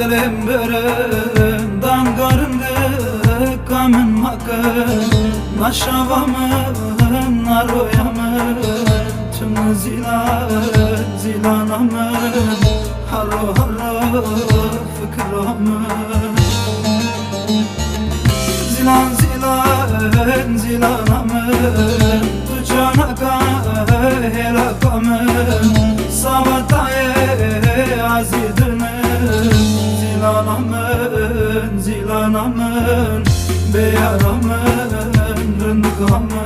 dilim birinden garındı kamın makın naşavamın naroyamın tüm zilanamın haro haro fikramın zilanamın tu canaka helakamın sabataye azidinin zilanamın beyaramın rındıkamın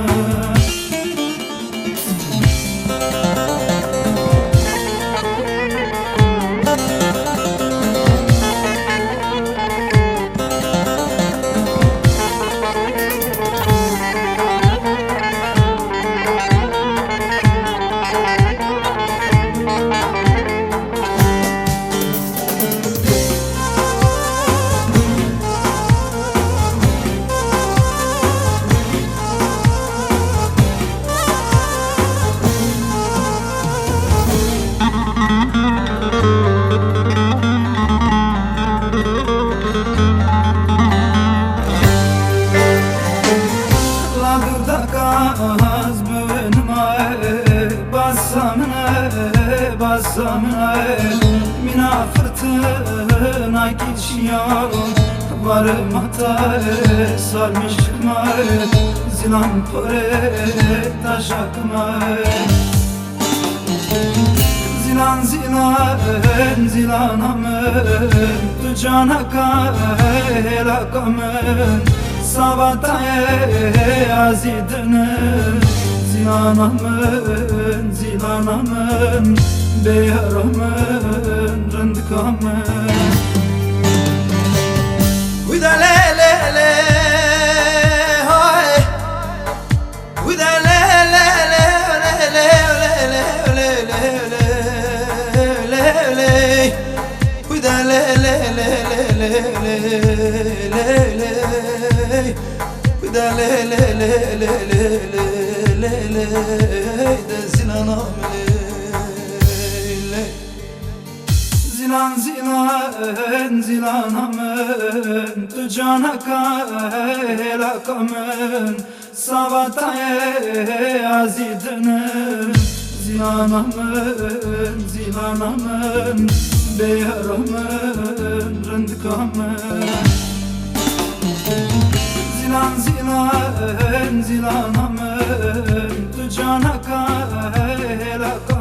Az basamına mina fırtına geçiyor varım hata sarmış çıkma zilan pore taşakma zilanamın tu canaka helakamın sabataye azidinin zilanamın beyaramın rındıkamın Uda le le le hoy Uda le le le le le le le le le Uda le le le le le le le Uda le le le le le le de zilanamın tu canaka helakamın sabataye azidinin zilanamın beyaramın rındıkamın zilanamın tu canaka helakamın